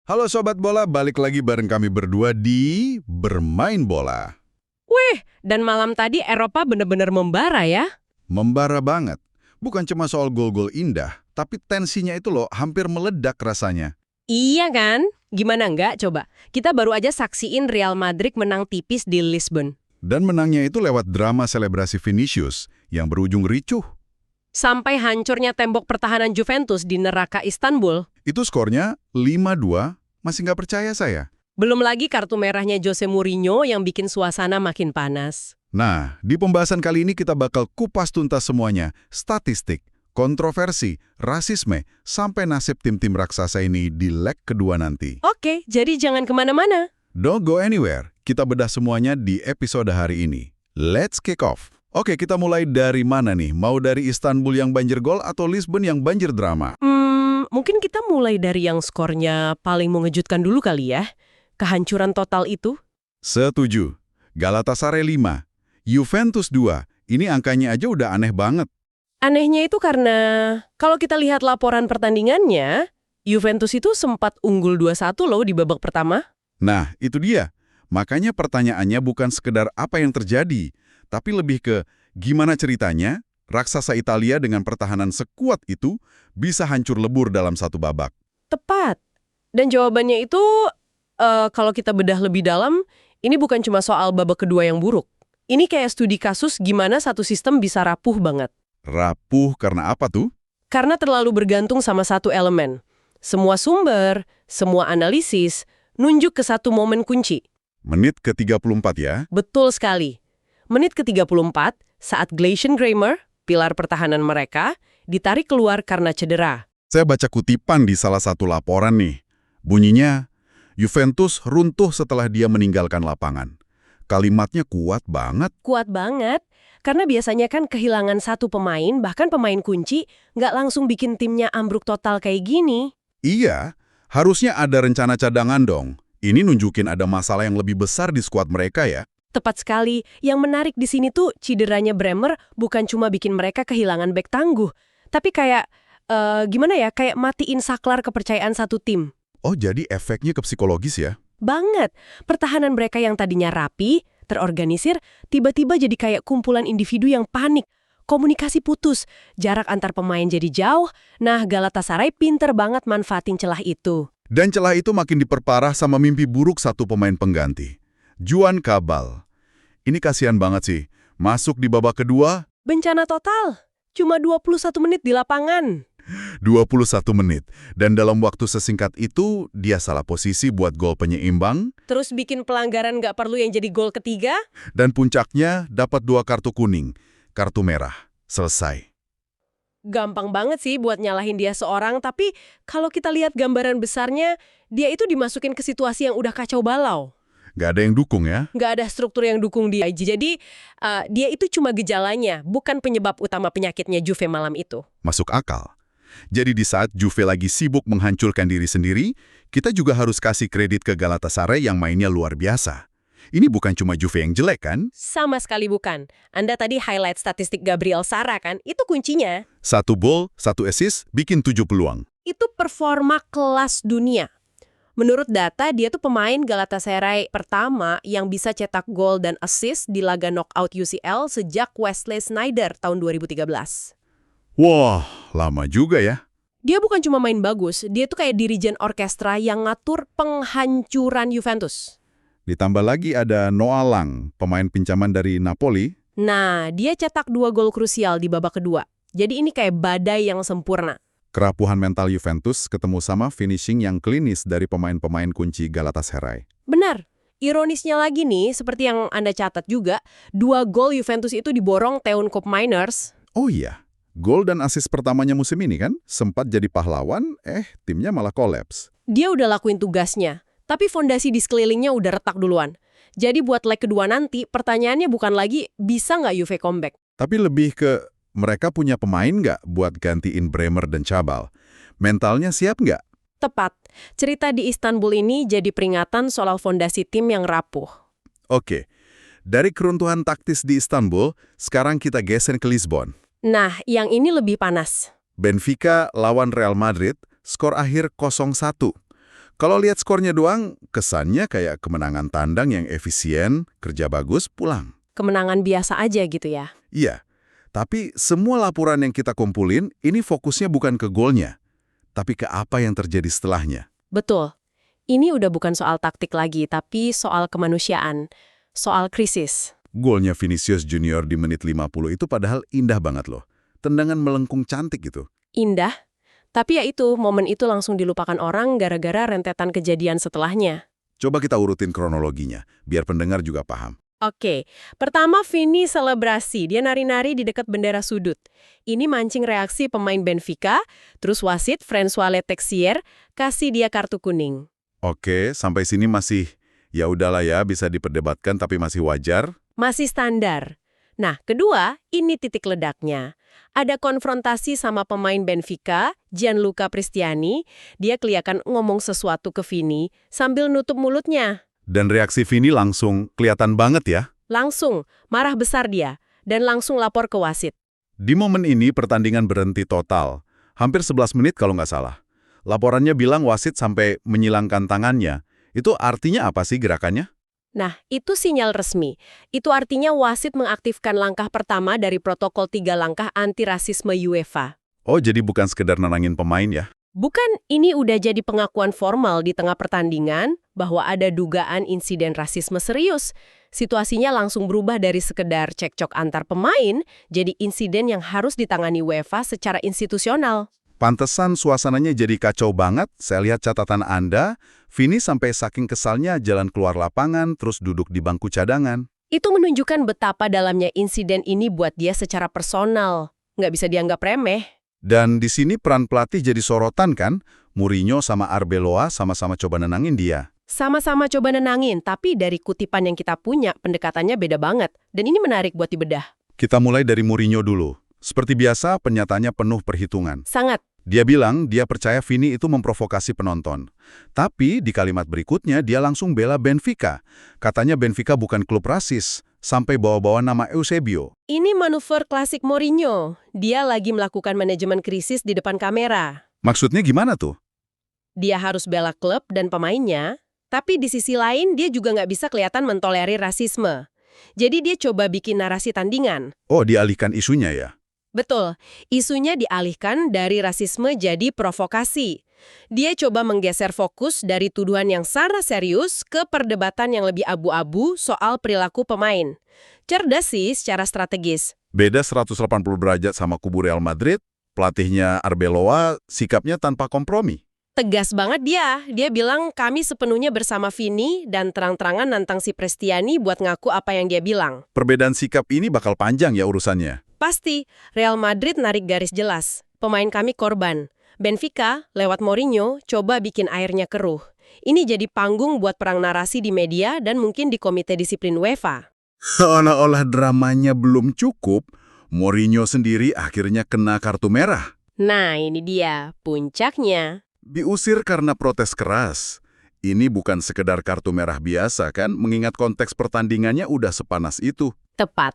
Halo Sobat Bola, balik lagi bareng kami berdua di Bermain Bola. Wih, dan malam tadi Eropa bener-bener membara ya. Membara banget. Bukan cuma soal gol-gol indah, tapi tensinya itu loh hampir meledak rasanya. Iya kan? Gimana enggak coba? Kita baru aja saksiin Real Madrid menang tipis di Lisbon. Dan menangnya itu lewat drama selebrasi Vinicius yang berujung ricuh. Sampai hancurnya tembok pertahanan Juventus di neraka Istanbul. Itu skornya 5-2, masih nggak percaya saya. Belum lagi kartu merahnya Jose Mourinho yang bikin suasana makin panas. Nah, di pembahasan kali ini kita bakal kupas tuntas semuanya. Statistik, kontroversi, rasisme, sampai nasib tim-tim raksasa ini di leg kedua nanti. Oke, jadi jangan kemana-mana. Don't go anywhere. Kita bedah semuanya di episode hari ini. Let's kick off. Oke, kita mulai dari mana nih? Mau dari Istanbul yang banjir gol atau Lisbon yang banjir drama? Mungkin kita mulai dari yang skornya paling mengejutkan dulu kali ya. Kehancuran total itu. Setuju. Galatasaray 5, Juventus 2. Ini angkanya aja udah aneh banget. Anehnya itu karena kalau kita lihat laporan pertandingannya, Juventus itu sempat unggul 2-1 loh di babak pertama. Nah, itu dia. Makanya pertanyaannya bukan sekedar apa yang terjadi, tapi lebih ke gimana ceritanya raksasa Italia dengan pertahanan sekuat itu bisa hancur lebur dalam satu babak. Tepat. Dan jawabannya itu, kalau kita bedah lebih dalam, ini bukan cuma soal babak kedua yang buruk. Ini kayak studi kasus gimana satu sistem bisa rapuh banget. Rapuh karena apa tuh? Karena terlalu bergantung sama satu elemen. Semua sumber, semua analisis, nunjuk ke satu momen kunci. Menit ke-34 ya. Betul sekali. Menit ke-34, saat Glacian Kramer, pilar pertahanan mereka, ditarik keluar karena cedera. Saya baca kutipan di salah satu laporan nih. Bunyinya, Juventus runtuh setelah dia meninggalkan lapangan. Kalimatnya kuat banget. Kuat banget, karena biasanya kan kehilangan satu pemain, bahkan pemain kunci, nggak langsung bikin timnya ambruk total kayak gini. Iya, harusnya ada rencana cadangan dong. Ini nunjukin ada masalah yang lebih besar di skuad mereka ya. Tepat sekali, yang menarik di sini tuh cederanya Bremer bukan cuma bikin mereka kehilangan bek tangguh, tapi kayak, gimana ya, kayak matiin saklar kepercayaan satu tim. Oh, jadi efeknya ke psikologis ya? Banget. Pertahanan mereka yang tadinya rapi, terorganisir, tiba-tiba jadi kayak kumpulan individu yang panik. Komunikasi putus, jarak antar pemain jadi jauh. Nah, Galatasaray pinter banget manfaatin celah itu. Dan celah itu makin diperparah sama mimpi buruk satu pemain pengganti. Juan Cabal. Ini kasihan banget sih. Masuk di babak kedua, Bencana total. Cuma 21 menit di lapangan. 21 menit. Dan dalam waktu sesingkat itu, dia salah posisi buat gol penyeimbang. Terus bikin pelanggaran nggak perlu yang jadi gol ketiga. Dan puncaknya dapat 2 kartu kuning. Kartu merah. Selesai. Gampang banget sih buat nyalahin dia seorang, tapi kalau kita lihat gambaran besarnya, dia itu dimasukin ke situasi yang udah kacau balau. Gak ada yang dukung ya? Nggak ada struktur yang dukung dia. Jadi, dia itu cuma gejalanya, bukan penyebab utama penyakitnya Juve malam itu. Masuk akal. Jadi di saat Juve lagi sibuk menghancurkan diri sendiri, kita juga harus kasih kredit ke Galatasaray yang mainnya luar biasa. Ini bukan cuma Juve yang jelek kan? Sama sekali bukan. Anda tadi highlight statistik Gabriel Sara kan? Itu kuncinya. 1 gol, 1 assist, bikin 7 peluang. Itu performa kelas dunia. Menurut data, dia tuh pemain Galatasaray pertama yang bisa cetak gol dan assist di laga knockout UCL sejak Wesley Sneijder tahun 2013. Wah, lama juga ya. Dia bukan cuma main bagus, dia tuh kayak dirijen orkestra yang ngatur penghancuran Juventus. Ditambah lagi ada Noah Lang, pemain pinjaman dari Napoli. Nah, dia cetak 2 gol krusial di babak kedua. Jadi ini kayak badai yang sempurna. Kerapuhan mental Juventus ketemu sama finishing yang klinis dari pemain-pemain kunci Galatasaray. Benar. Ironisnya lagi nih, seperti yang Anda catat juga, 2 gol Juventus itu diborong Teun Koopmeiners. Oh iya, gol dan assist pertamanya musim ini kan, sempat jadi pahlawan, timnya malah kolaps. Dia udah lakuin tugasnya, tapi fondasi di sekelilingnya udah retak duluan. Jadi buat leg kedua nanti, pertanyaannya bukan lagi bisa nggak Juve comeback? Tapi lebih ke mereka punya pemain nggak buat gantiin Bremer dan Cabal? Mentalnya siap nggak? Tepat. Cerita di Istanbul ini jadi peringatan soal fondasi tim yang rapuh. Oke, dari keruntuhan taktis di Istanbul, sekarang kita geser ke Lisbon. Nah, yang ini lebih panas. Benfica lawan Real Madrid, skor akhir 0-1. Kalau lihat skornya doang, kesannya kayak kemenangan tandang yang efisien, kerja bagus, pulang. Kemenangan biasa aja gitu ya. Iya, tapi semua laporan yang kita kumpulin, ini fokusnya bukan ke golnya, tapi ke apa yang terjadi setelahnya. Betul. Ini udah bukan soal taktik lagi, tapi soal kemanusiaan. Soal krisis. Golnya Vinicius Junior di menit 50 itu padahal indah banget loh. Tendangan melengkung cantik gitu. Indah. Tapi ya itu, momen itu langsung dilupakan orang gara-gara rentetan kejadian setelahnya. Coba kita urutin kronologinya, biar pendengar juga paham. Oke, pertama Vini selebrasi, dia nari-nari di dekat bendera sudut. Ini mancing reaksi pemain Benfica, terus wasit François Letexier kasih dia kartu kuning. Oke, sampai sini masih, ya udahlah ya, bisa diperdebatkan tapi masih wajar. Masih standar. Nah, kedua, ini titik ledaknya. Ada konfrontasi sama pemain Benfica, Gianluca Pristiani, dia kelihatan ngomong sesuatu ke Vini sambil nutup mulutnya. Dan reaksi Vini langsung kelihatan banget ya. Langsung, marah besar dia, dan langsung lapor ke wasit. Di momen ini pertandingan berhenti total. Hampir 11 menit kalau nggak salah. Laporannya bilang wasit sampai menyilangkan tangannya. Itu artinya apa sih gerakannya? Nah, itu sinyal resmi. Itu artinya wasit mengaktifkan langkah pertama dari protokol 3 langkah anti-rasisme UEFA. Oh, jadi bukan sekedar nenangin pemain ya? Bukan, ini udah jadi pengakuan formal di tengah pertandingan bahwa ada dugaan insiden rasisme serius. Situasinya langsung berubah dari sekedar cekcok antar pemain, jadi insiden yang harus ditangani UEFA secara institusional. Pantesan suasananya jadi kacau banget. Saya lihat catatan Anda, Vini sampai saking kesalnya jalan keluar lapangan, terus duduk di bangku cadangan. Itu menunjukkan betapa dalamnya insiden ini buat dia secara personal. Nggak bisa dianggap remeh. Dan di sini peran pelatih jadi sorotan kan? Mourinho sama Arbeloa sama-sama coba nenangin dia. Sama-sama coba nenangin, tapi dari kutipan yang kita punya, pendekatannya beda banget. Dan ini menarik buat dibedah. Kita mulai dari Mourinho dulu. Seperti biasa, pernyataannya penuh perhitungan. Sangat. Dia bilang dia percaya Vini itu memprovokasi penonton. Tapi di kalimat berikutnya dia langsung bela Benfica. Katanya Benfica bukan klub rasis, sampai bawa-bawa nama Eusebio. Ini manuver klasik Mourinho. Dia lagi melakukan manajemen krisis di depan kamera. Maksudnya gimana tuh? Dia harus bela klub dan pemainnya, tapi di sisi lain dia juga nggak bisa kelihatan mentolerir rasisme. Jadi dia coba bikin narasi tandingan. Oh, dialihkan isunya ya? Betul, isunya dialihkan dari rasisme jadi provokasi. Dia coba menggeser fokus dari tuduhan yang sangat serius ke perdebatan yang lebih abu-abu soal perilaku pemain. Cerdas sih secara strategis. Beda 180 derajat sama kubu Real Madrid, pelatihnya Arbeloa sikapnya tanpa kompromi. Tegas banget dia. Dia bilang kami sepenuhnya bersama Vini dan terang-terangan nantang si Pristiani buat ngaku apa yang dia bilang. Perbedaan sikap ini bakal panjang ya urusannya. Pasti, Real Madrid narik garis jelas. Pemain kami korban. Benfica, lewat Mourinho, coba bikin airnya keruh. Ini jadi panggung buat perang narasi di media dan mungkin di komite disiplin UEFA. Seolah-olah dramanya belum cukup, Mourinho sendiri akhirnya kena kartu merah. Nah, ini dia, puncaknya. Diusir karena protes keras. Ini bukan sekedar kartu merah biasa kan, mengingat konteks pertandingannya udah sepanas itu. Tepat.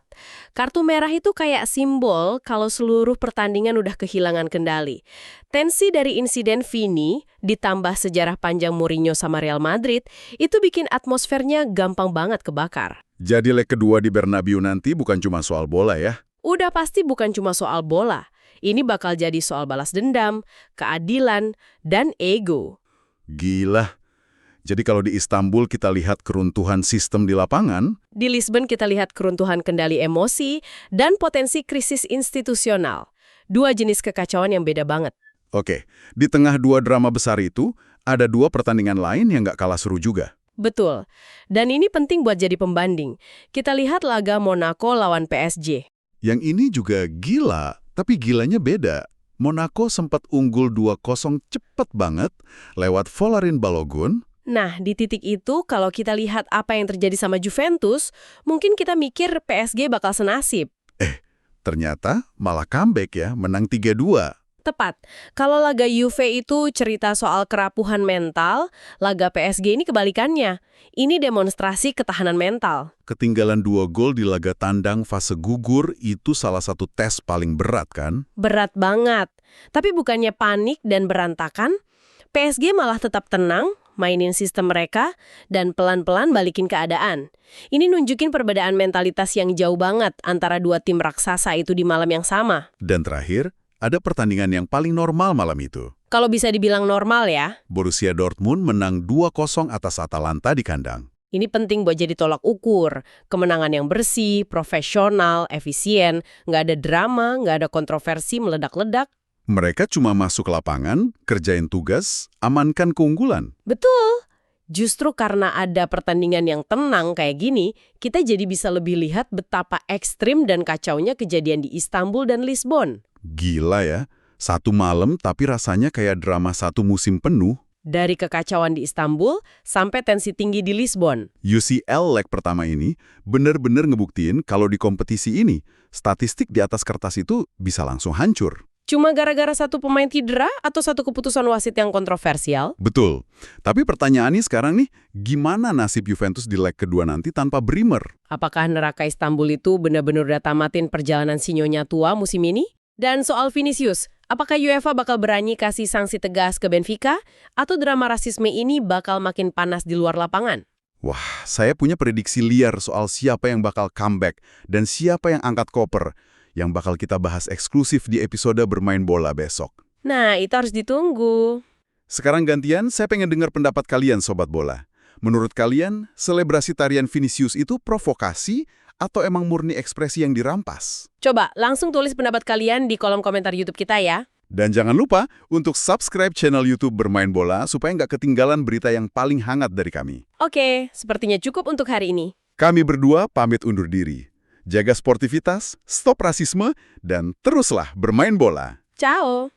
Kartu merah itu kayak simbol kalau seluruh pertandingan udah kehilangan kendali. Tensi dari insiden Vini, ditambah sejarah panjang Mourinho sama Real Madrid, itu bikin atmosfernya gampang banget kebakar. Jadi leg kedua di Bernabeu nanti bukan cuma soal bola ya? Udah pasti bukan cuma soal bola. Ini bakal jadi soal balas dendam, keadilan, dan ego. Gila. Jadi kalau di Istanbul kita lihat keruntuhan sistem di lapangan, Di Lisbon kita lihat keruntuhan kendali emosi dan potensi krisis institusional. Dua jenis kekacauan yang beda banget. oke, di tengah dua drama besar itu, ada dua pertandingan lain yang nggak kalah seru juga. Betul. Dan ini penting buat jadi pembanding. Kita lihat laga Monaco lawan PSG. Yang ini juga gila, tapi gilanya beda. Monaco sempat unggul 2-0 cepet banget lewat Folarin Balogun. Nah, di titik itu kalau kita lihat apa yang terjadi sama Juventus, mungkin kita mikir PSG bakal senasib. Ternyata malah comeback ya, menang 3-2. Tepat. Kalau laga Juve itu cerita soal kerapuhan mental, laga PSG ini kebalikannya. Ini demonstrasi ketahanan mental. Ketinggalan 2 gol di laga tandang fase gugur itu salah satu tes paling berat kan? Berat banget. Tapi bukannya panik dan berantakan, PSG malah tetap tenang, mainin sistem mereka, dan pelan-pelan balikin keadaan. Ini nunjukin perbedaan mentalitas yang jauh banget antara dua tim raksasa itu di malam yang sama. Dan terakhir, ada pertandingan yang paling normal malam itu. Kalau bisa dibilang normal ya, Borussia Dortmund menang 2-0 atas Atalanta di kandang. ini penting buat jadi tolak ukur. Kemenangan yang bersih, profesional, efisien, nggak ada drama, nggak ada kontroversi meledak-ledak. Mereka cuma masuk lapangan, kerjain tugas, amankan keunggulan. Betul. Justru karena ada pertandingan yang tenang kayak gini, kita jadi bisa lebih lihat betapa ekstrim dan kacaunya kejadian di Istanbul dan Lisbon. Gila ya, satu malam tapi rasanya kayak drama satu musim penuh. Dari kekacauan di Istanbul sampai tensi tinggi di Lisbon. UCL leg pertama ini benar-benar ngebuktiin kalau di kompetisi ini, statistik di atas kertas itu bisa langsung hancur. Cuma gara-gara satu pemain cedera atau satu keputusan wasit yang kontroversial? Betul. Tapi pertanyaannya sekarang nih, gimana nasib Juventus di leg kedua nanti tanpa Bremer? Apakah neraka Istanbul itu benar-benar udah tamatin perjalanan si Nyonya tua musim ini? Dan soal Vinicius, apakah UEFA bakal berani kasih sanksi tegas ke Benfica? Atau drama rasisme ini bakal makin panas di luar lapangan? Wah, saya punya prediksi liar soal siapa yang bakal comeback dan siapa yang angkat koper, yang bakal kita bahas eksklusif di episode Bermain Bola besok. Nah, itu harus ditunggu. Sekarang gantian, saya pengen dengar pendapat kalian, Sobat Bola. Menurut kalian, selebrasi tarian Vinicius itu provokasi atau emang murni ekspresi yang dirampas? Coba langsung tulis pendapat kalian di kolom komentar YouTube kita ya. Dan jangan lupa untuk subscribe channel YouTube Bermain Bola supaya nggak ketinggalan berita yang paling hangat dari kami. Oke, sepertinya cukup untuk hari ini. Kami berdua pamit undur diri. Jaga sportivitas, stop rasisme, dan teruslah bermain bola. Ciao!